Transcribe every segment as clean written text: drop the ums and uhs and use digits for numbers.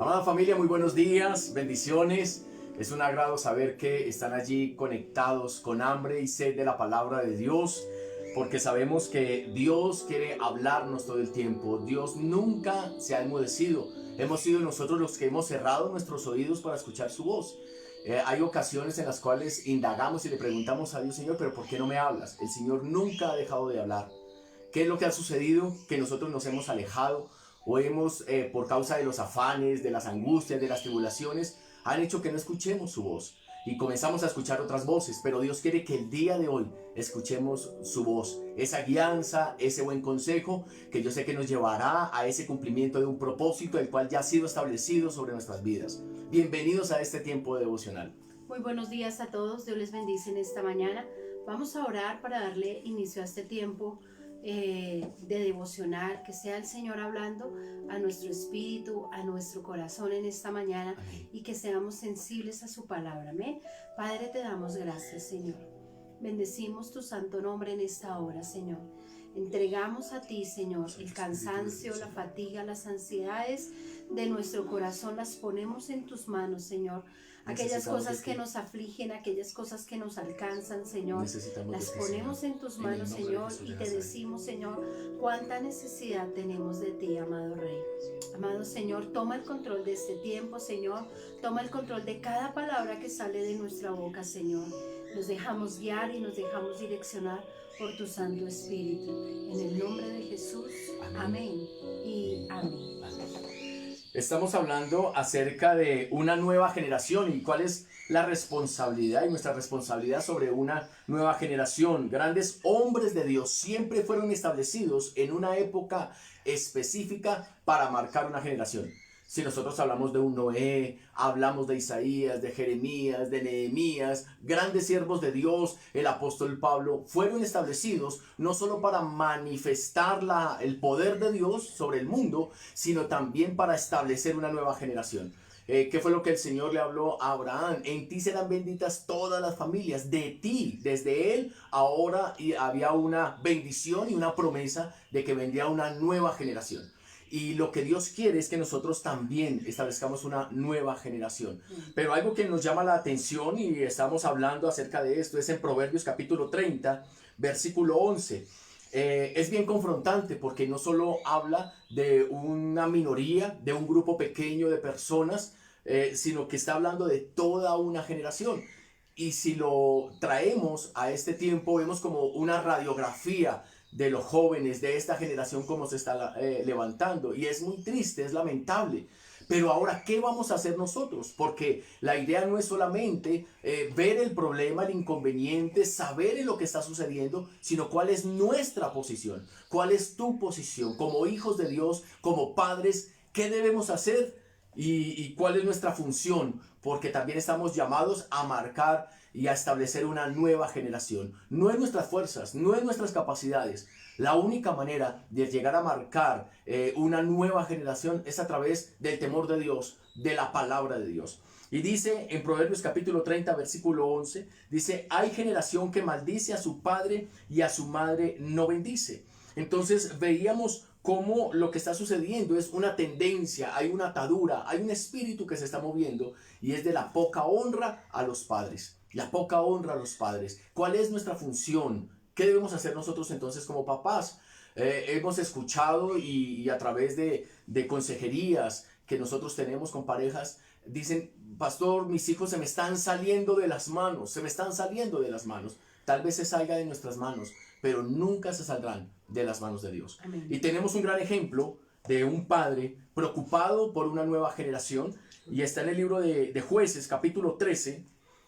Amada familia, muy buenos días, bendiciones. Es un agrado saber que están allí conectados con hambre y sed de la palabra de Dios, porque sabemos que Dios quiere hablarnos todo el tiempo. Dios nunca se ha enmudecido. Hemos sido nosotros los que hemos cerrado nuestros oídos para escuchar su voz. Hay ocasiones en las cuales indagamos y le preguntamos a Dios: Señor, ¿pero por qué no me hablas? El Señor nunca ha dejado de hablar. ¿Qué es lo que ha sucedido? Que nosotros nos hemos alejado o hemos, por causa de los afanes, de las angustias, de las tribulaciones, han hecho que no escuchemos su voz. Y comenzamos a escuchar otras voces, pero Dios quiere que el día de hoy escuchemos su voz, esa guianza, ese buen consejo que yo sé que nos llevará a ese cumplimiento de un propósito el cual ya ha sido establecido sobre nuestras vidas. Bienvenidos a este tiempo devocional. Muy buenos días a todos, Dios les bendice en esta mañana. Vamos a orar para darle inicio a este tiempo de devocional, que sea el Señor hablando a nuestro espíritu, a nuestro corazón en esta mañana. Amén. Y que seamos sensibles a su palabra. Amén. Padre, te damos gracias, Señor. Bendecimos tu santo nombre en esta hora, Señor. Entregamos a ti, Señor, el cansancio, la fatiga, las ansiedades de nuestro corazón, las ponemos en tus manos, Señor. Aquellas cosas que nos afligen, aquellas cosas que nos alcanzan, Señor, las ponemos en tus manos, Señor, y te decimos, Señor, cuánta necesidad tenemos de ti, amado Rey. Amado Señor, toma el control de este tiempo, Señor. Toma el control de cada palabra que sale de nuestra boca, Señor. Nos dejamos guiar y nos dejamos direccionar por tu Santo Espíritu. En el nombre de Jesús, amén y amén. Estamos hablando acerca de una nueva generación y cuál es la responsabilidad y nuestra responsabilidad sobre una nueva generación. Grandes hombres de Dios siempre fueron establecidos en una época específica para marcar una generación. Si nosotros hablamos de un Noé, hablamos de Isaías, de Jeremías, de Nehemías, grandes siervos de Dios, el apóstol Pablo, fueron establecidos no solo para manifestar el poder de Dios sobre el mundo, sino también para establecer una nueva generación. ¿Qué fue lo que el Señor le habló a Abraham? En ti serán benditas todas las familias, de ti, desde él, ahora había una bendición y una promesa de que vendría una nueva generación. Y lo que Dios quiere es que nosotros también establezcamos una nueva generación. Pero algo que nos llama la atención, y estamos hablando acerca de esto, es en Proverbios capítulo 30, versículo 11. Es bien confrontante porque no solo habla de una minoría, de un grupo pequeño de personas, sino que está hablando de toda una generación. Y si lo traemos a este tiempo, vemos como una radiografía de los jóvenes, de esta generación, como se está levantando. Y es muy triste, es lamentable. Pero ahora, ¿qué vamos a hacer nosotros? Porque la idea no es solamente ver el problema, el inconveniente, saber en lo que está sucediendo, sino cuál es nuestra posición, cuál es tu posición como hijos de Dios, como padres, qué debemos hacer y cuál es nuestra función, porque también estamos llamados a marcar y a establecer una nueva generación. No es nuestras fuerzas, no es nuestras capacidades. La única manera de llegar a marcar una nueva generación es a través del temor de Dios, de la palabra de Dios. Y dice en Proverbios capítulo 30, versículo 11, dice: hay generación que maldice a su padre y a su madre no bendice. Entonces veíamos cómo lo que está sucediendo es una tendencia, hay una atadura, hay un espíritu que se está moviendo, y es de la poca honra a los padres. La poca honra a los padres. ¿Cuál es nuestra función? ¿Qué debemos hacer nosotros entonces como papás? Hemos escuchado y a través de consejerías que nosotros tenemos con parejas, dicen: pastor, mis hijos se me están saliendo de las manos, se me están saliendo de las manos. Tal vez se salga de nuestras manos, pero nunca se saldrán de las manos de Dios. Amén. Y tenemos un gran ejemplo de un padre preocupado por una nueva generación, y está en el libro de Jueces, capítulo 13,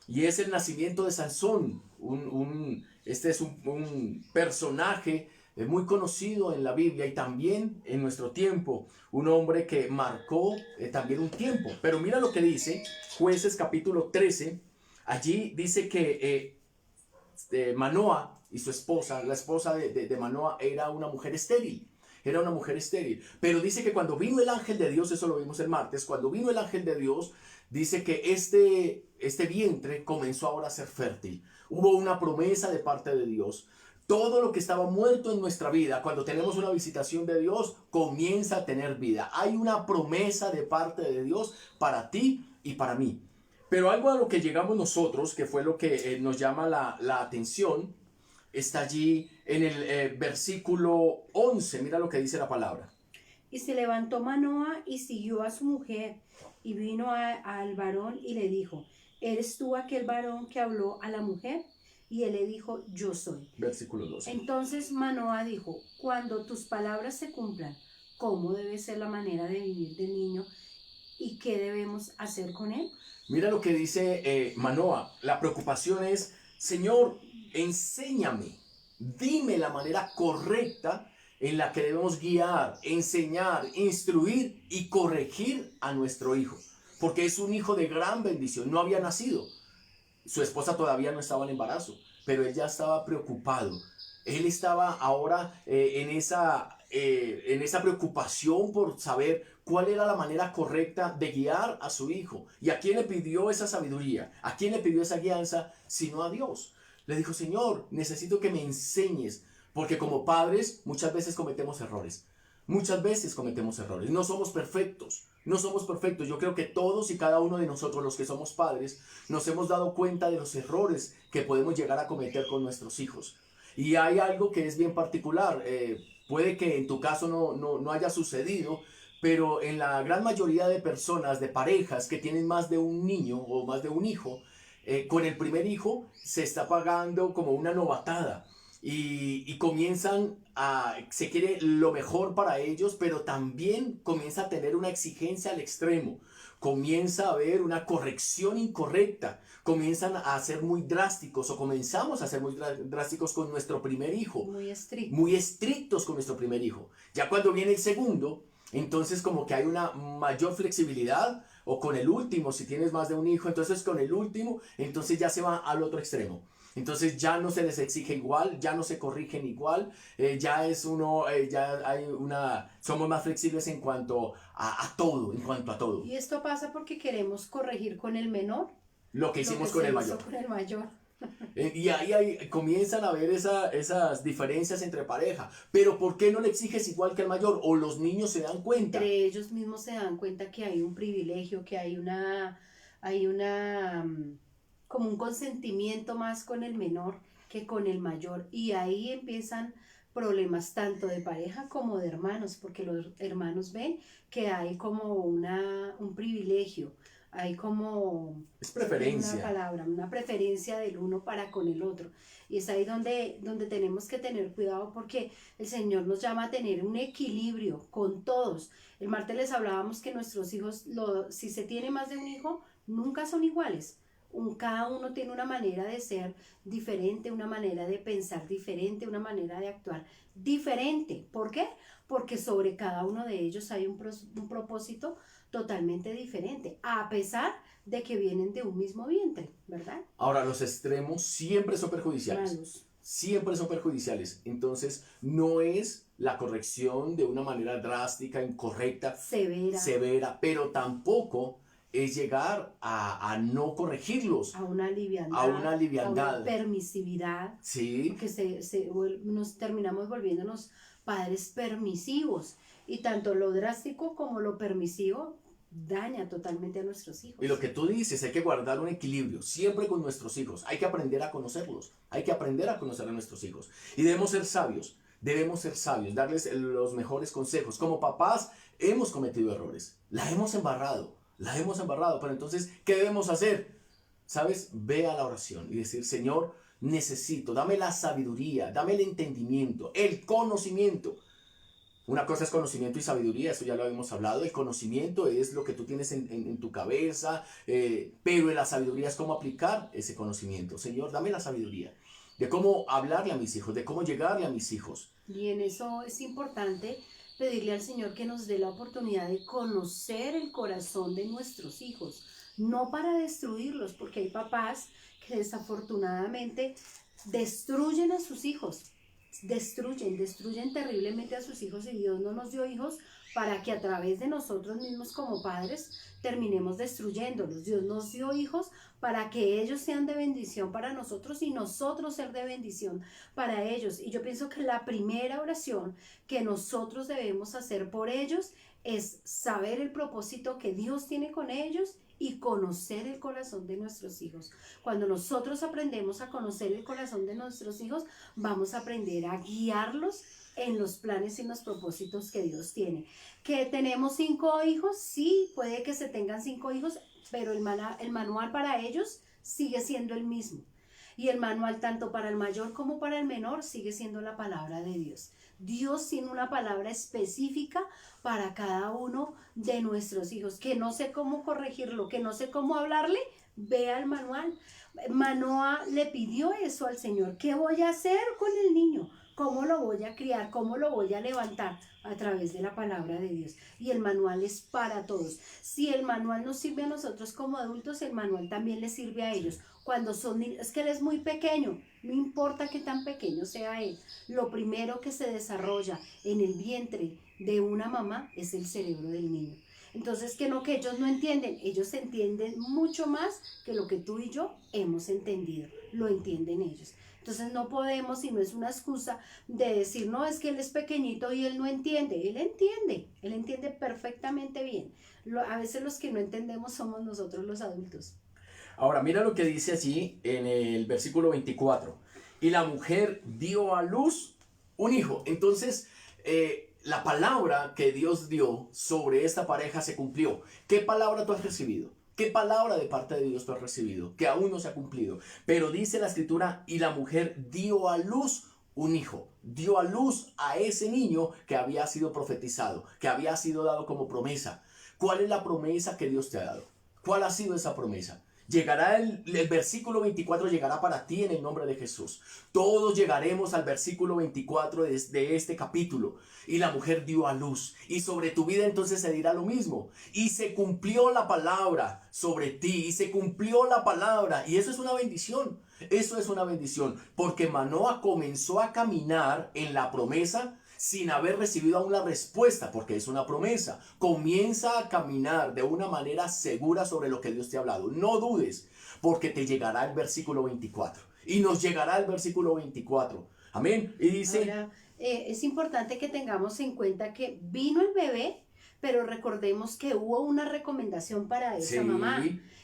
y es el nacimiento de Sansón. Este es un personaje muy conocido en la Biblia y también en nuestro tiempo, un hombre que marcó también un tiempo. Pero mira lo que dice Jueces capítulo 13, allí dice que Manoa y su esposa, la esposa de Manoa, era una mujer estéril. Era una mujer estéril. Pero dice que cuando vino el ángel de Dios, eso lo vimos el martes, cuando vino el ángel de Dios, dice que este vientre comenzó ahora a ser fértil. Hubo una promesa de parte de Dios. Todo lo que estaba muerto en nuestra vida, cuando tenemos una visitación de Dios, comienza a tener vida. Hay una promesa de parte de Dios para ti y para mí. Pero algo a lo que llegamos nosotros, que fue lo que nos llama la atención, está allí en el versículo 11. Mira lo que dice la palabra. Y se levantó Manoa y siguió a su mujer, y vino al varón y le dijo, ¿eres tú aquel varón que habló a la mujer? Y él le dijo, yo soy. Versículo 12. Entonces Manoa dijo, cuando tus palabras se cumplan, ¿cómo debe ser la manera de vivir del niño y qué debemos hacer con él? Mira lo que dice Manoa. La preocupación es, Señor, enséñame, dime la manera correcta en la que debemos guiar, enseñar, instruir y corregir a nuestro hijo. Porque es un hijo de gran bendición, no había nacido. Su esposa todavía no estaba en embarazo, pero él ya estaba preocupado. Él estaba ahora en esa preocupación por saber cuál era la manera correcta de guiar a su hijo. ¿Y a quién le pidió esa sabiduría? ¿A quién le pidió esa guianza? Sino a Dios. Le dijo, Señor, necesito que me enseñes, porque como padres muchas veces cometemos errores. Muchas veces cometemos errores. No somos perfectos. No somos perfectos. Yo creo que todos y cada uno de nosotros, los que somos padres, nos hemos dado cuenta de los errores que podemos llegar a cometer con nuestros hijos. Y hay algo que es bien particular. Puede que en tu caso no haya sucedido, pero en la gran mayoría de personas, de parejas que tienen más de un niño o más de un hijo, con el primer hijo se está pagando como una novatada. Y comienzan se quiere lo mejor para ellos, pero también comienza a tener una exigencia al extremo. Comienza a haber una corrección incorrecta. Comienzan a ser muy drásticos o comenzamos a ser muy drásticos con nuestro primer hijo. Muy estricto. Muy estrictos con nuestro primer hijo. Ya cuando viene el segundo, entonces como que hay una mayor flexibilidad, o con el último, si tienes más de un hijo, entonces con el último, entonces ya se va al otro extremo. Entonces ya no se les exige igual, ya no se corrigen igual, somos más flexibles en cuanto a todo, en cuanto a todo. Y esto pasa porque queremos corregir con el menor Lo que hicimos con el mayor. Con el mayor. Y ahí comienzan a haber esas diferencias entre pareja. Pero ¿por qué no le exiges igual que el mayor? O los niños se dan cuenta. Entre ellos mismos se dan cuenta que hay un privilegio, que hay como un consentimiento más con el menor que con el mayor. Y ahí empiezan problemas tanto de pareja como de hermanos, porque los hermanos ven que hay como un privilegio. Hay como es preferencia. Una preferencia del uno para con el otro. Y es ahí donde tenemos que tener cuidado porque el Señor nos llama a tener un equilibrio con todos. El martes les hablábamos que nuestros hijos, si se tiene más de un hijo, nunca son iguales. Cada uno tiene una manera de ser diferente, una manera de pensar diferente, una manera de actuar diferente. ¿Por qué? Porque sobre cada uno de ellos hay un propósito totalmente diferente, a pesar de que vienen de un mismo vientre, ¿verdad? Ahora, los extremos siempre son perjudiciales. Malos. Siempre son perjudiciales. Entonces, no es la corrección de una manera drástica, incorrecta, severa, pero tampoco es llegar a no corregirlos. A una liviandad. A una liviandad. A una permisividad. Sí. Porque nos terminamos volviéndonos padres permisivos. Y tanto lo drástico como lo permisivo daña totalmente a nuestros hijos. Y lo que tú dices, hay que guardar un equilibrio siempre con nuestros hijos. Hay que aprender a conocerlos. Hay que aprender a conocer a nuestros hijos. Y debemos ser sabios. Debemos ser sabios, darles los mejores consejos. Como papás hemos cometido errores. La hemos embarrado. Pero entonces, ¿qué debemos hacer? ¿Sabes? Ve a la oración y decir, Señor, necesito, dame la sabiduría, dame el entendimiento, el conocimiento. Una cosa es conocimiento y sabiduría, eso ya lo habíamos hablado. El conocimiento es lo que tú tienes en tu cabeza, pero la sabiduría es cómo aplicar ese conocimiento. Señor, dame la sabiduría de cómo hablarle a mis hijos, de cómo llegarle a mis hijos. Y en eso es importante pedirle al Señor que nos dé la oportunidad de conocer el corazón de nuestros hijos, no para destruirlos, porque hay papás que desafortunadamente destruyen a sus hijos. Destruyen terriblemente a sus hijos y Dios no nos dio hijos para que a través de nosotros mismos como padres terminemos destruyéndolos. Dios nos dio hijos para que ellos sean de bendición para nosotros y nosotros ser de bendición para ellos. Y yo pienso que la primera oración que nosotros debemos hacer por ellos es saber el propósito que Dios tiene con ellos y conocer el corazón de nuestros hijos. Cuando nosotros aprendemos a conocer el corazón de nuestros hijos, vamos a aprender a guiarlos en los planes y en los propósitos que Dios tiene. ¿Que tenemos 5 hijos? Sí, puede que se tengan 5 hijos, pero el manual para ellos sigue siendo el mismo. Y el manual tanto para el mayor como para el menor sigue siendo la palabra de Dios. Dios tiene una palabra específica para cada uno de nuestros hijos. Que no sé cómo corregirlo, que no sé cómo hablarle, vea el manual. Manoa le pidió eso al Señor. ¿Qué voy a hacer con el niño? ¿Cómo lo voy a criar? ¿Cómo lo voy a levantar? A través de la palabra de Dios. Y el manual es para todos. Si el manual nos sirve a nosotros como adultos, el manual también les sirve a ellos. Cuando son niños, es que él es muy pequeño, no importa qué tan pequeño sea él. Lo primero que se desarrolla en el vientre de una mamá es el cerebro del niño. Entonces, que ellos no entienden, ellos entienden mucho más que lo que tú y yo hemos entendido, lo entienden ellos. Entonces no podemos, y no es una excusa de decir, no, es que él es pequeñito y él no entiende. Él entiende perfectamente bien. A veces los que no entendemos somos nosotros los adultos. Ahora, mira lo que dice allí en el versículo 24. Y la mujer dio a luz un hijo. Entonces, la palabra que Dios dio sobre esta pareja se cumplió. ¿Qué palabra tú has recibido? ¿Qué palabra de parte de Dios tú has recibido? Que aún no se ha cumplido. Pero dice la escritura, y la mujer dio a luz un hijo. Dio a luz a ese niño que había sido profetizado, que había sido dado como promesa. ¿Cuál es la promesa que Dios te ha dado? ¿Cuál ha sido esa promesa? Llegará el versículo 24, llegará para ti en el nombre de Jesús. Todos llegaremos al versículo 24 de este capítulo. Y la mujer dio a luz. Y sobre tu vida entonces se dirá lo mismo. Y se cumplió la palabra sobre ti. Y se cumplió la palabra. Y eso es una bendición. Eso es una bendición. Porque Manoa comenzó a caminar en la promesa sin haber recibido aún la respuesta, porque es una promesa. Comienza a caminar de una manera segura sobre lo que Dios te ha hablado. No dudes, porque te llegará el versículo 24. Y nos llegará el versículo 24. Amén. Y dice... Ahora, es importante que tengamos en cuenta que vino el bebé, pero recordemos que hubo una recomendación para esa mamá.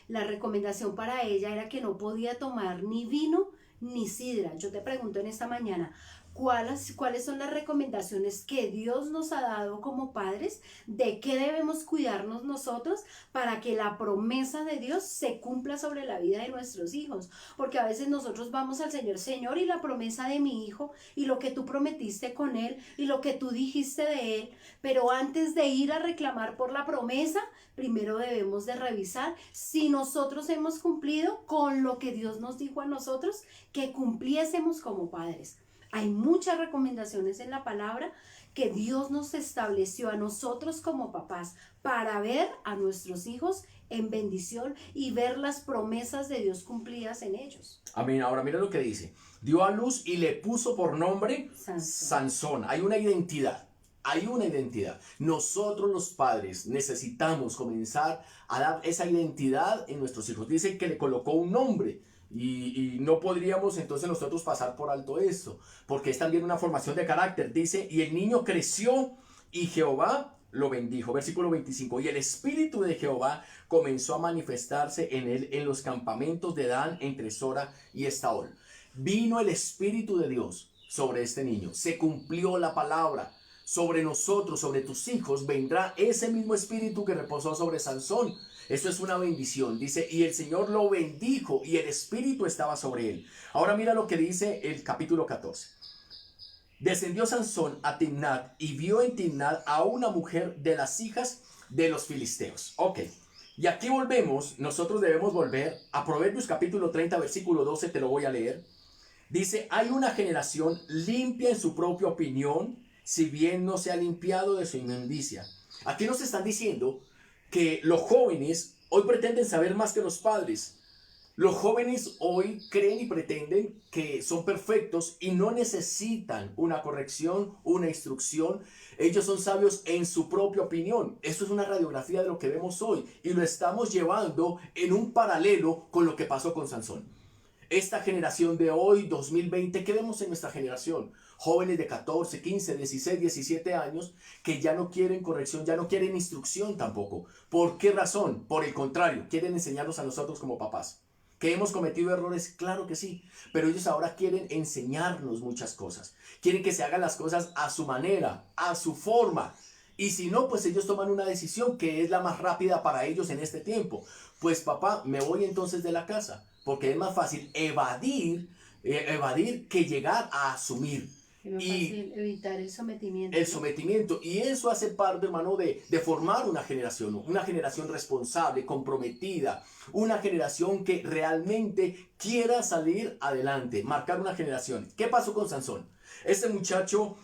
La recomendación para ella era que no podía tomar ni vino ni sidra. Yo te pregunto en esta mañana, ¿cuáles son las recomendaciones que Dios nos ha dado como padres? ¿De qué debemos cuidarnos nosotros para que la promesa de Dios se cumpla sobre la vida de nuestros hijos? Porque a veces nosotros vamos al Señor, Señor, y la promesa de mi hijo, y lo que tú prometiste con él, y lo que tú dijiste de él, pero antes de ir a reclamar por la promesa, primero debemos de revisar si nosotros hemos cumplido con lo que Dios nos dijo a nosotros que cumpliésemos como padres. Hay muchas recomendaciones en la palabra que Dios nos estableció a nosotros como papás para ver a nuestros hijos en bendición y ver las promesas de Dios cumplidas en ellos. Amén. Ahora mira lo que dice. Dio a luz y le puso por nombre Sansón. Hay una identidad. Hay una identidad. Nosotros los padres necesitamos comenzar a dar esa identidad en nuestros hijos. Dice que le colocó un nombre. Y no podríamos entonces nosotros pasar por alto esto, porque es también una formación de carácter. Dice, y el niño creció y Jehová lo bendijo. Versículo 25, y el espíritu de Jehová comenzó a manifestarse en él en los campamentos de Dan entre Sora y Estaol. Vino el espíritu de Dios sobre este niño. Se cumplió la palabra. Sobre nosotros, sobre tus hijos, vendrá ese mismo espíritu que reposó sobre Sansón. Esto es una bendición. Dice, y el Señor lo bendijo y el espíritu estaba sobre él. Ahora mira lo que dice el capítulo 14. Descendió Sansón a Timnat y vio en Timnat a una mujer de las hijas de los filisteos. Ok, y aquí volvemos, nosotros debemos volver a Proverbios capítulo 30, versículo 12, te lo voy a leer. Dice, hay una generación limpia en su propia opinión, si bien no se ha limpiado de su inmundicia. Aquí nos están diciendo que los jóvenes hoy pretenden saber más que los padres. Los jóvenes hoy creen y pretenden que son perfectos y no necesitan una corrección, una instrucción. Ellos son sabios en su propia opinión. Esto es una radiografía de lo que vemos hoy y lo estamos llevando en un paralelo con lo que pasó con Sansón. Esta generación de hoy, 2020, ¿qué vemos en nuestra generación? Jóvenes de 14, 15, 16, 17 años que ya no quieren corrección, ya no quieren instrucción tampoco. ¿Por qué razón? Por el contrario, quieren enseñarnos a nosotros como papás. ¿Que hemos cometido errores? Claro que sí, pero ellos ahora quieren enseñarnos muchas cosas. Quieren que se hagan las cosas a su manera, a su forma. Y si no, pues ellos toman una decisión que es la más rápida para ellos en este tiempo. Pues papá, me voy entonces de la casa, porque es más fácil evadir que llegar a asumir. Es más Y fácil evitar el sometimiento. el ¿no? sometimiento. Y eso hace parte, hermano, de formar una generación responsable, comprometida, una generación que realmente quiera salir adelante, marcar una generación. ¿Qué pasó con Sansón? Este muchacho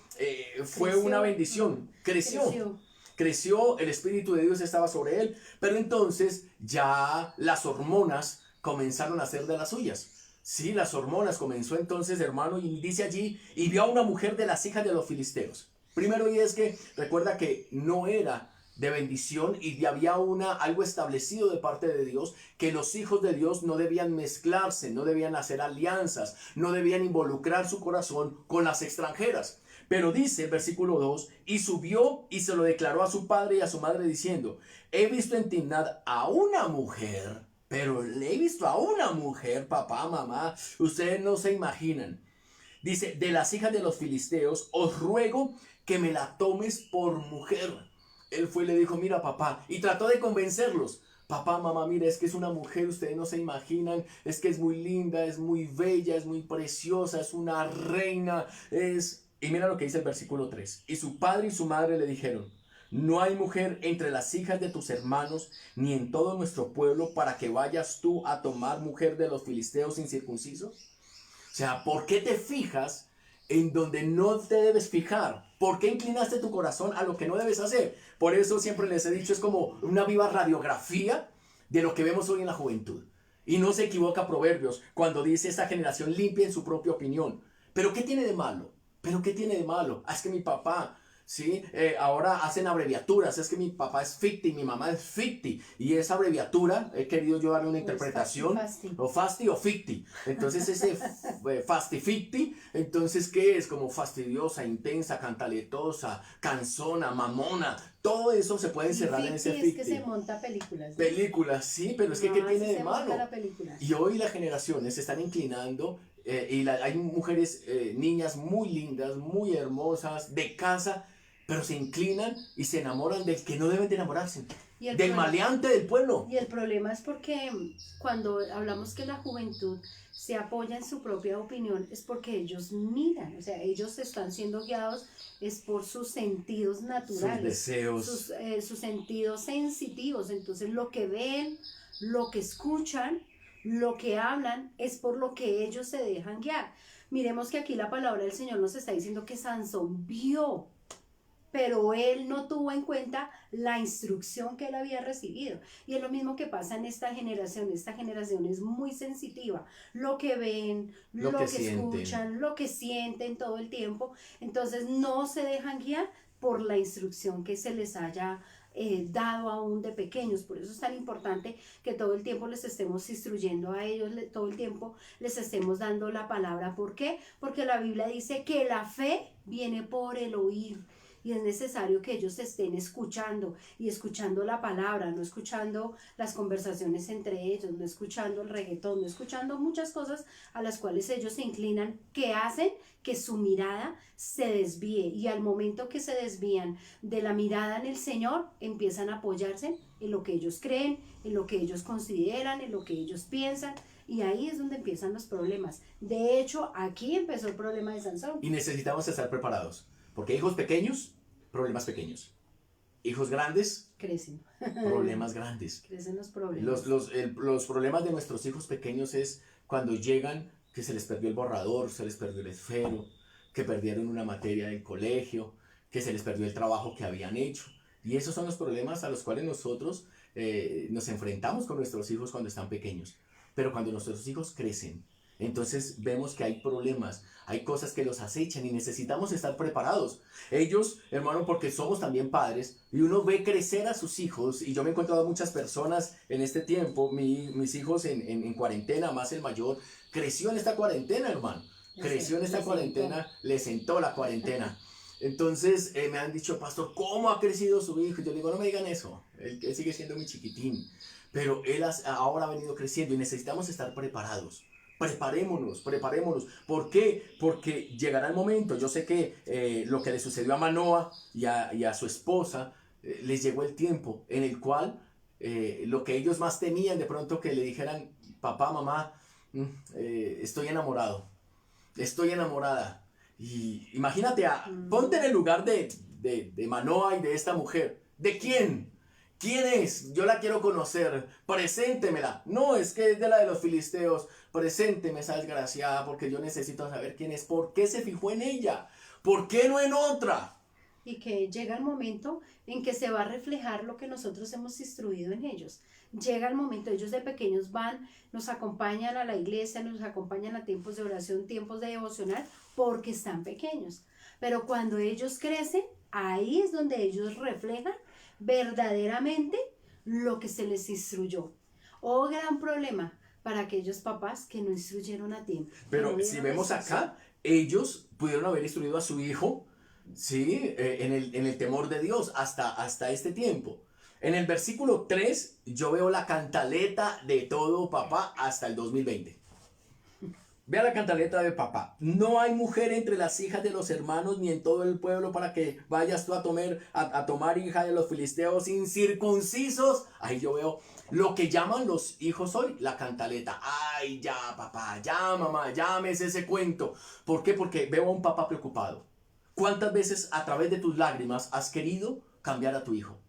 fue Creció. una bendición, creció, el Espíritu de Dios estaba sobre él, pero entonces ya las hormonas comenzaron a hacer de las suyas. Sí, las hormonas comenzó entonces, hermano, y dice allí, y vio a una mujer de las hijas de los filisteos. Primero, y es que recuerda que no era de bendición y había algo establecido de parte de Dios, que los hijos de Dios no debían mezclarse, no debían hacer alianzas, no debían involucrar su corazón con las extranjeras. Pero dice el versículo 2, y subió y se lo declaró a su padre y a su madre diciendo, he visto en Timnat a una mujer. Pero le he visto a una mujer, papá, mamá, ustedes no se imaginan. Dice, de las hijas de los filisteos, os ruego que me la tomes por mujer. Él fue y le dijo, mira papá, y trató de convencerlos. Papá, mamá, mira, es que es una mujer, ustedes no se imaginan, es que es muy linda, es muy bella, es muy preciosa, es una reina, es... Y mira lo que dice el versículo 3. Y su padre y su madre le dijeron, no hay mujer entre las hijas de tus hermanos, ni en todo nuestro pueblo, para que vayas tú a tomar mujer de los filisteos incircuncisos. O sea, ¿por qué te fijas en donde no te debes fijar? ¿Por qué inclinaste tu corazón a lo que no debes hacer? Por eso siempre les he dicho, es como una viva radiografía de lo que vemos hoy en la juventud. Y no se equivoca Proverbios cuando dice esta generación limpia en su propia opinión. ¿Pero qué tiene de malo? ¿Pero qué tiene de malo? Ah, es que mi papá... ¿sí? Ahora hacen abreviaturas, es que mi papá es ficti, mi mamá es ficti, y esa abreviatura he querido yo darle una interpretación, o fasti o ficti, entonces ese fasti ficti, entonces ¿qué es? Como fastidiosa, intensa, cantaletosa, cansona, mamona, todo eso se puede encerrar en ese ficti. Es que se monta películas, ¿no? Películas, sí, pero es que ¿qué tiene de malo? Película. Y hoy las generaciones se están inclinando hay mujeres, niñas muy lindas, muy hermosas, de casa, pero se inclinan y se enamoran del que no deben de enamorarse, del maleante del pueblo. Y el problema es porque cuando hablamos que la juventud se apoya en su propia opinión, es porque ellos miran, o sea, ellos están siendo guiados es por sus sentidos naturales, sus deseos, sus sentidos sensitivos. Entonces lo que ven, lo que escuchan, lo que hablan, es por lo que ellos se dejan guiar. Miremos que aquí la palabra del Señor nos está diciendo que Sansón vio, pero él no tuvo en cuenta la instrucción que él había recibido. Y es lo mismo que pasa en esta generación es muy sensitiva, lo que ven, lo que escuchan, lo que sienten todo el tiempo, entonces no se dejan guiar por la instrucción que se les haya dado aún de pequeños. Por eso es tan importante que todo el tiempo les estemos instruyendo a ellos, todo el tiempo les estemos dando la palabra. ¿Por qué? Porque la Biblia dice que la fe viene por el oír. Y es necesario que ellos estén escuchando y escuchando la palabra, no escuchando las conversaciones entre ellos, no escuchando el reggaetón, no escuchando muchas cosas a las cuales ellos se inclinan, que hacen que su mirada se desvíe. Y al momento que se desvían de la mirada en el Señor, empiezan a apoyarse en lo que ellos creen, en lo que ellos consideran, en lo que ellos piensan. Y ahí es donde empiezan los problemas. De hecho, aquí empezó el problema de Sansón. Y necesitamos estar preparados. Porque hijos pequeños, problemas pequeños. Hijos grandes, crecen. Problemas grandes. Crecen los problemas. Los problemas de nuestros hijos pequeños es cuando llegan que se les perdió el borrador, se les perdió el esfero, que perdieron una materia del colegio, que se les perdió el trabajo que habían hecho. Y esos son los problemas a los cuales nosotros nos enfrentamos con nuestros hijos cuando están pequeños. Pero cuando nuestros hijos crecen, entonces vemos que hay problemas, hay cosas que los acechan y necesitamos estar preparados. Ellos, hermano, porque somos también padres y uno ve crecer a sus hijos, y yo me he encontrado a muchas personas en este tiempo, mis hijos en cuarentena, más el mayor, creció en esta cuarentena, hermano. Creció en esta cuarentena, le sentó la cuarentena. Entonces me han dicho, pastor, ¿cómo ha crecido su hijo? Y yo le digo, no me digan eso, él sigue siendo muy chiquitín, pero ahora ha venido creciendo y necesitamos estar preparados. Preparémonos, preparémonos. ¿Por qué? Porque llegará el momento. Yo sé que lo que le sucedió a Manoah y a su esposa, les llegó el tiempo en el cual lo que ellos más temían de pronto que le dijeran, papá, mamá, estoy enamorado, estoy enamorada. Y imagínate, ponte en el lugar de Manoah y de esta mujer. ¿De quién? ¿Quién es? Yo la quiero conocer. Preséntemela. No, es que es de la de los filisteos. Presénteme esa desgraciada porque yo necesito saber quién es. ¿Por qué se fijó en ella? ¿Por qué no en otra? Y que llega el momento en que se va a reflejar lo que nosotros hemos instruido en ellos. Llega el momento, ellos de pequeños van, nos acompañan a la iglesia, nos acompañan a tiempos de oración, tiempos de devocional, porque están pequeños. Pero cuando ellos crecen, ahí es donde ellos reflejan verdaderamente lo que se les instruyó. Oh, gran problema para aquellos papás que no instruyeron a tiempo. Pero si vemos acá, ellos pudieron haber instruido a su hijo, ¿sí? En el temor de Dios hasta este tiempo. En el versículo 3 yo veo la cantaleta de todo papá hasta el 2020. Vea la cantaleta de papá. No hay mujer entre las hijas de los hermanos ni en todo el pueblo para que vayas tú a tomar hija de los filisteos incircuncisos. Ahí yo veo lo que llaman los hijos hoy la cantaleta. Ay, ya papá, ya mamá, ya me sé ese cuento. ¿Por qué? Porque veo a un papá preocupado. ¿Cuántas veces a través de tus lágrimas has querido cambiar a tu hijo?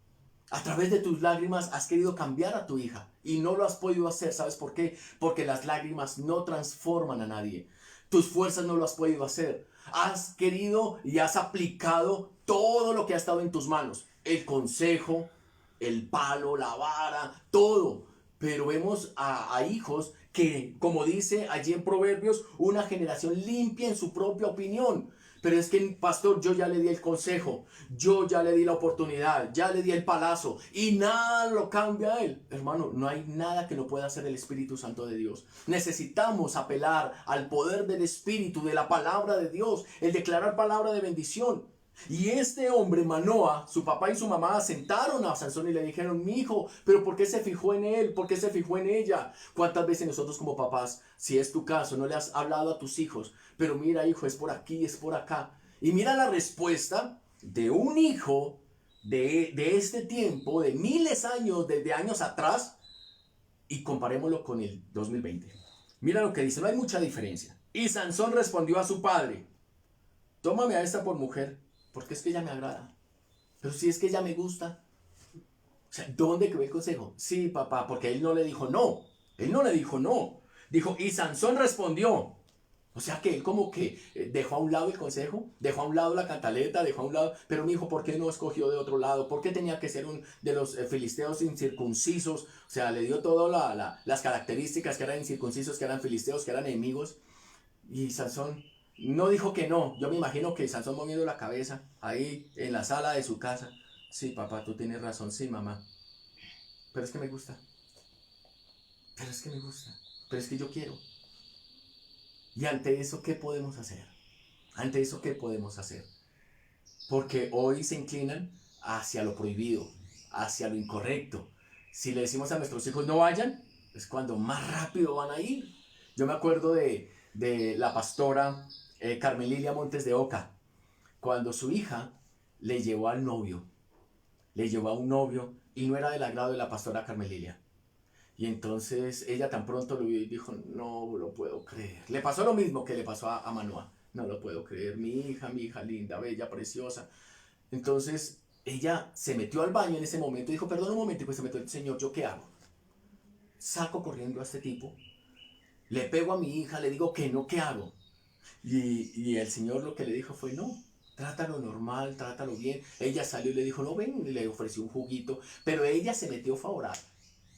A través de tus lágrimas has querido cambiar a tu hija y no lo has podido hacer. ¿Sabes por qué? Porque las lágrimas no transforman a nadie. Tus fuerzas no lo has podido hacer. Has querido y has aplicado todo lo que ha estado en tus manos. El consejo, el palo, la vara, todo. Pero vemos a hijos que, como dice allí en Proverbios, una generación limpia en su propia opinión. Pero es que, pastor, yo ya le di el consejo, yo ya le di la oportunidad, ya le di el palazo y nada lo cambia a él. Hermano, no hay nada que no pueda hacer el Espíritu Santo de Dios. Necesitamos apelar al poder del Espíritu, de la palabra de Dios, el declarar palabra de bendición. Y este hombre, Manoah, su papá y su mamá sentaron a Sansón y le dijeron, mi hijo, pero ¿por qué se fijó en él? ¿Por qué se fijó en ella? ¿Cuántas veces nosotros como papás, si es tu caso, no le has hablado a tus hijos? Pero mira, hijo, es por aquí, es por acá. Y mira la respuesta de un hijo de este tiempo, de miles de años, de años atrás, y comparémoslo con el 2020. Mira lo que dice, no hay mucha diferencia. Y Sansón respondió a su padre, tómame a esta por mujer, porque es que ella me agrada. Pero si es que ella me gusta. O sea, ¿dónde quedó el consejo? Sí, papá, porque él no le dijo no. Él no le dijo no. Dijo, y Sansón respondió. O sea que él como que dejó a un lado el consejo, dejó a un lado la cantaleta, dejó a un lado, pero mi hijo, ¿por qué no escogió de otro lado? ¿Por qué tenía que ser un de los filisteos incircuncisos? O sea, le dio todas las características que eran incircuncisos, que eran filisteos, que eran enemigos. Y Sansón no dijo que no. Yo me imagino que Sansón moviendo la cabeza ahí en la sala de su casa. Sí, papá, tú tienes razón, sí, mamá. Pero es que me gusta. Pero es que me gusta. Pero es que yo quiero. Y ante eso, ¿qué podemos hacer? Ante eso, ¿qué podemos hacer? Porque hoy se inclinan hacia lo prohibido, hacia lo incorrecto. Si le decimos a nuestros hijos no vayan, es cuando más rápido van a ir. Yo me acuerdo de la pastora Carmen Lilia Montes de Oca, cuando su hija le llevó al novio, le llevó a un novio y no era del agrado de la pastora Carmen Lilia. Y entonces ella tan pronto lo vio y dijo, no lo puedo creer. Le pasó lo mismo que le pasó a Manoah. No lo puedo creer, mi hija linda, bella, preciosa. Entonces ella se metió al baño en ese momento y dijo, perdón un momento, y pues se metió, Señor, ¿yo qué hago? Saco corriendo a este tipo, le pego a mi hija, le digo que no, ¿qué hago? Y el Señor lo que le dijo fue, no, trátalo normal, trátalo bien. Ella salió y le dijo, no, ven, y le ofreció un juguito, pero ella se metió a orar.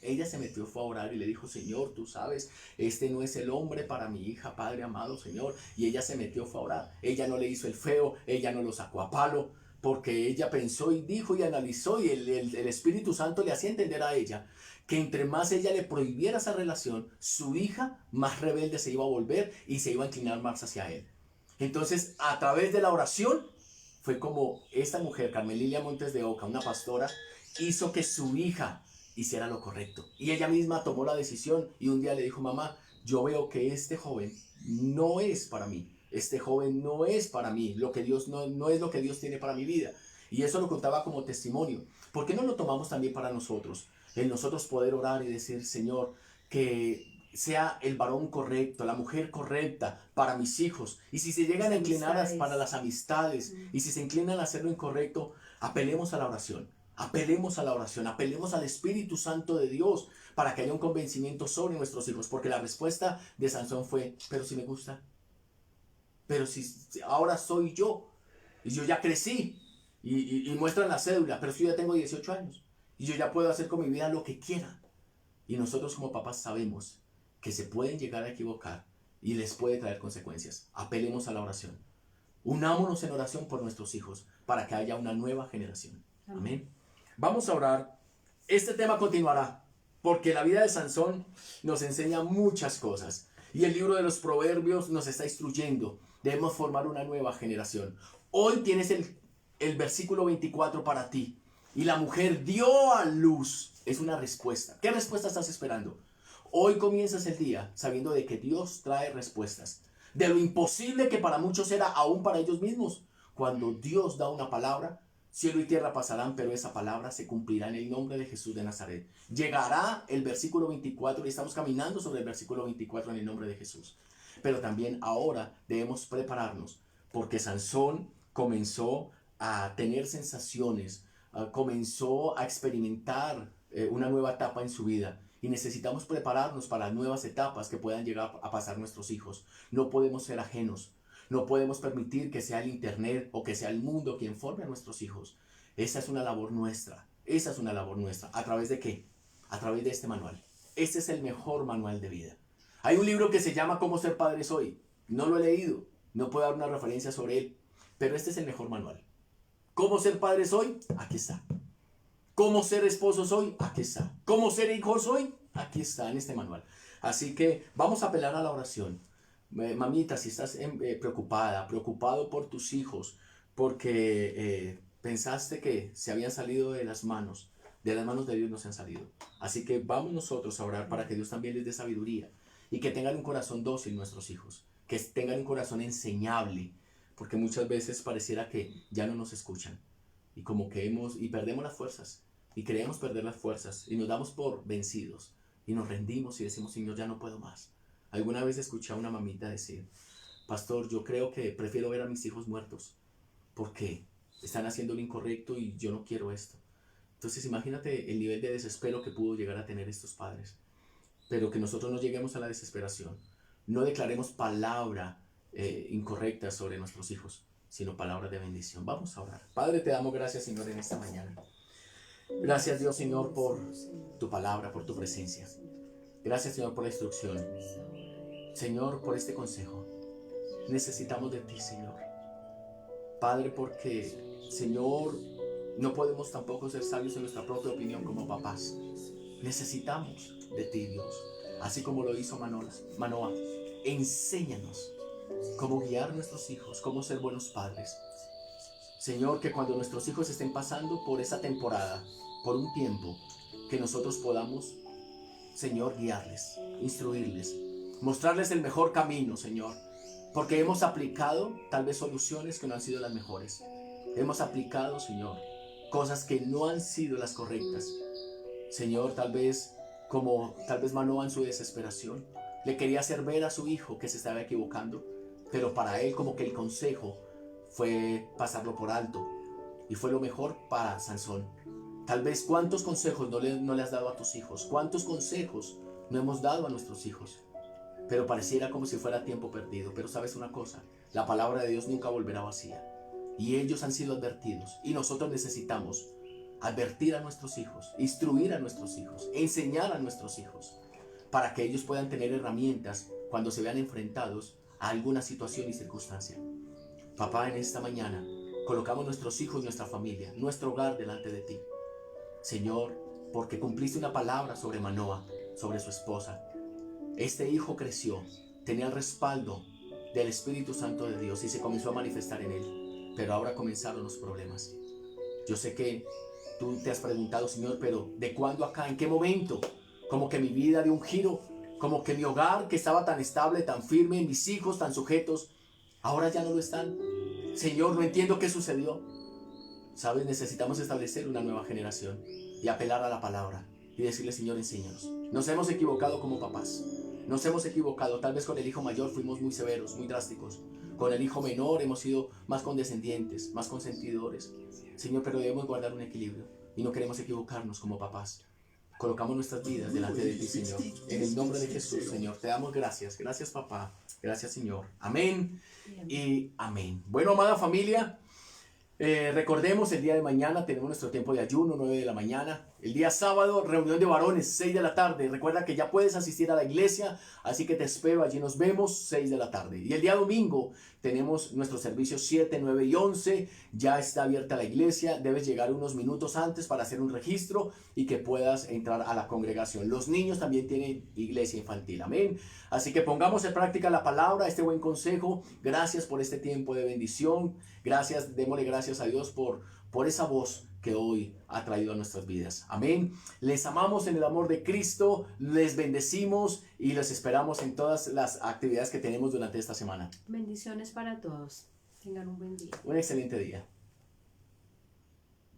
Ella se metió, fue a orar y le dijo, Señor, tú sabes, este no es el hombre para mi hija, Padre amado, Señor. Y ella se metió, fue a orar. Ella no le hizo el feo, ella no lo sacó a palo, porque ella pensó y dijo y analizó, y el Espíritu Santo le hacía entender a ella que entre más ella le prohibiera esa relación, su hija más rebelde se iba a volver y se iba a inclinar más hacia él. Entonces, a través de la oración, fue como esta mujer, Carmelilia Montes de Oca, una pastora, hizo que su hija hiciera lo correcto. Y ella misma tomó la decisión y un día le dijo, mamá, yo veo que este joven no es para mí. Este joven no es para mí. Lo que Dios no es lo que Dios tiene para mi vida. Y eso lo contaba como testimonio. ¿Por qué no lo tomamos también para nosotros? En nosotros poder orar y decir, Señor, que sea el varón correcto, la mujer correcta para mis hijos. Y si se llegan a inclinar para las amistades, y si se inclinan a hacer lo incorrecto, apelemos a la oración. Apelemos a la oración, apelemos al Espíritu Santo de Dios para que haya un convencimiento sobre nuestros hijos. Porque la respuesta de Sansón fue, pero si me gusta, pero si ahora soy yo, y yo ya crecí, y muestran la cédula, pero si yo ya tengo 18 años, y yo ya puedo hacer con mi vida lo que quiera. Y nosotros como papás sabemos que se pueden llegar a equivocar y les puede traer consecuencias. Apelemos a la oración. Unámonos en oración por nuestros hijos para que haya una nueva generación. Amén. Vamos a orar. Este tema continuará porque la vida de Sansón nos enseña muchas cosas y el libro de los Proverbios nos está instruyendo. Debemos formar una nueva generación. Hoy tienes el versículo 24 para ti. Y la mujer dio a luz. Es una respuesta. ¿Qué respuesta estás esperando? Hoy comienzas el día sabiendo de que Dios trae respuestas. De lo imposible que para muchos era aún para ellos mismos. Cuando Dios da una palabra, cielo y tierra pasarán, pero esa palabra se cumplirá en el nombre de Jesús de Nazaret. Llegará el versículo 24 y estamos caminando sobre el versículo 24 en el nombre de Jesús. Pero también ahora debemos prepararnos porque Sansón comenzó a tener sensaciones, comenzó a experimentar una nueva etapa en su vida y necesitamos prepararnos para nuevas etapas que puedan llegar a pasar nuestros hijos. No podemos ser ajenos, no podemos permitir que sea el internet o que sea el mundo quien forme a nuestros hijos. Esa es una labor nuestra, esa es una labor nuestra. ¿A través de qué? A través de este manual. Este es el mejor manual de vida. Hay un libro que se llama Cómo ser padres hoy. No lo he leído, no puedo dar una referencia sobre él, pero este es el mejor manual. ¿Cómo ser padres hoy? Aquí está. ¿Cómo ser esposos hoy? Aquí está. ¿Cómo ser hijos hoy? Aquí está en este manual. Así que vamos a apelar a la oración. Mamita, si estás preocupado por tus hijos, porque pensaste que se habían salido de las manos de Dios no se han salido. Así que vamos nosotros a orar para que Dios también les dé sabiduría y que tengan un corazón dócil nuestros hijos, que tengan un corazón enseñable, porque muchas veces pareciera que ya no nos escuchan y como que perdemos las fuerzas y creemos perder las fuerzas y nos damos por vencidos y nos rendimos y decimos, Señor, ya no puedo más. Alguna vez escuché a una mamita decir, pastor, yo creo que prefiero ver a mis hijos muertos porque están haciendo lo incorrecto y yo no quiero esto. Entonces imagínate el nivel de desespero que pudo llegar a tener estos padres, pero que nosotros no lleguemos a la desesperación, no declaremos palabra incorrecta sobre nuestros hijos, sino palabras de bendición. Vamos a orar. Padre, te damos gracias, Señor, en esta mañana. Gracias, Dios, Señor, por tu palabra, por tu presencia. Gracias, Señor, por la instrucción. Señor, por este consejo. Necesitamos de ti, Señor. Padre, porque, Señor, no podemos tampoco ser sabios en nuestra propia opinión como papás. Necesitamos de ti, Dios. Así como lo hizo Manoah. Enséñanos cómo guiar a nuestros hijos, cómo ser buenos padres. Señor, que cuando nuestros hijos estén pasando por esa temporada, por un tiempo, que nosotros podamos, Señor, guiarles, instruirles, mostrarles el mejor camino, Señor, porque hemos aplicado tal vez soluciones que no han sido las mejores. Hemos aplicado, Señor, cosas que no han sido las correctas. Señor, tal vez Manoah en su desesperación le quería hacer ver a su hijo que se estaba equivocando, pero para él como que el consejo fue pasarlo por alto y fue lo mejor para Sansón. Tal vez cuántos consejos no le has dado a tus hijos, cuántos consejos no hemos dado a nuestros hijos, pero pareciera como si fuera tiempo perdido. Pero sabes una cosa, la palabra de Dios nunca volverá vacía y ellos han sido advertidos y nosotros necesitamos advertir a nuestros hijos, instruir a nuestros hijos, enseñar a nuestros hijos, para que ellos puedan tener herramientas cuando se vean enfrentados a alguna situación y circunstancia. Papá, en esta mañana colocamos nuestros hijos, nuestra familia, nuestro hogar delante de ti. Señor, porque cumpliste una palabra sobre Manoah, sobre su esposa. Este hijo creció, tenía el respaldo del Espíritu Santo de Dios y se comenzó a manifestar en él. Pero ahora comenzaron los problemas. Yo sé que tú te has preguntado, Señor, pero ¿de cuándo acá? ¿En qué momento? Como que mi vida dio un giro, como que mi hogar, que estaba tan estable, tan firme, mis hijos tan sujetos, ahora ya no lo están. Señor, no entiendo qué sucedió. Sabes, necesitamos establecer una nueva generación y apelar a la palabra y decirle, Señor, enséñanos. Nos hemos equivocado como papás. Nos hemos equivocado. Tal vez con el hijo mayor fuimos muy severos, muy drásticos. Con el hijo menor hemos sido más condescendientes, más consentidores. Señor, pero debemos guardar un equilibrio y no queremos equivocarnos como papás. Colocamos nuestras vidas delante de ti, Señor. En el nombre de Jesús, Señor, te damos gracias. Gracias, papá. Gracias, Señor. Amén y amén. Bueno, amada familia, recordemos, el día de mañana tenemos nuestro tiempo de ayuno, 9 de la mañana. El día sábado, reunión de varones, 6 de la tarde. Recuerda que ya puedes asistir a la iglesia, así que te espero, allí nos vemos, 6 de la tarde. Y el día domingo tenemos nuestros servicios 7, 9 y 11. Ya está abierta la iglesia, debes llegar unos minutos antes para hacer un registro y que puedas entrar a la congregación. Los niños también tienen iglesia infantil, amén. Así que pongamos en práctica la palabra, este buen consejo. Gracias por este tiempo de bendición. Gracias, démosle gracias a Dios por esa voz que hoy ha traído a nuestras vidas. Amén. Les amamos en el amor de Cristo, les bendecimos y les esperamos en todas las actividades que tenemos durante esta semana. Bendiciones para todos. Tengan un buen día. Un excelente día.